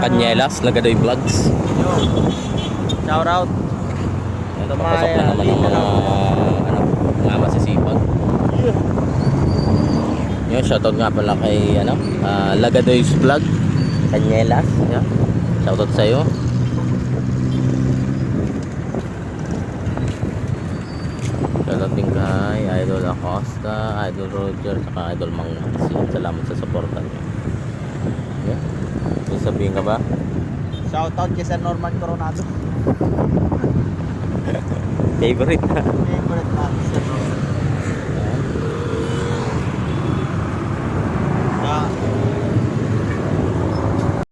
Canyelas, Lagadoy Vlogs. Shout out. Ito papasok na naman ng mga masisipag. Yun, shoutout nga pala kay Lagadoy's Vlog, Canyelas. Yeah. Shoutout sa'yo. Shoutout din kay Idol Acosta, Idol Roger, saka Idol Mang Maxi. Salamat sa suporta niyo. Yeah. May sabihin ka ba? Shout out kay San Norman Coronado. Favorite na. Favorite natin sa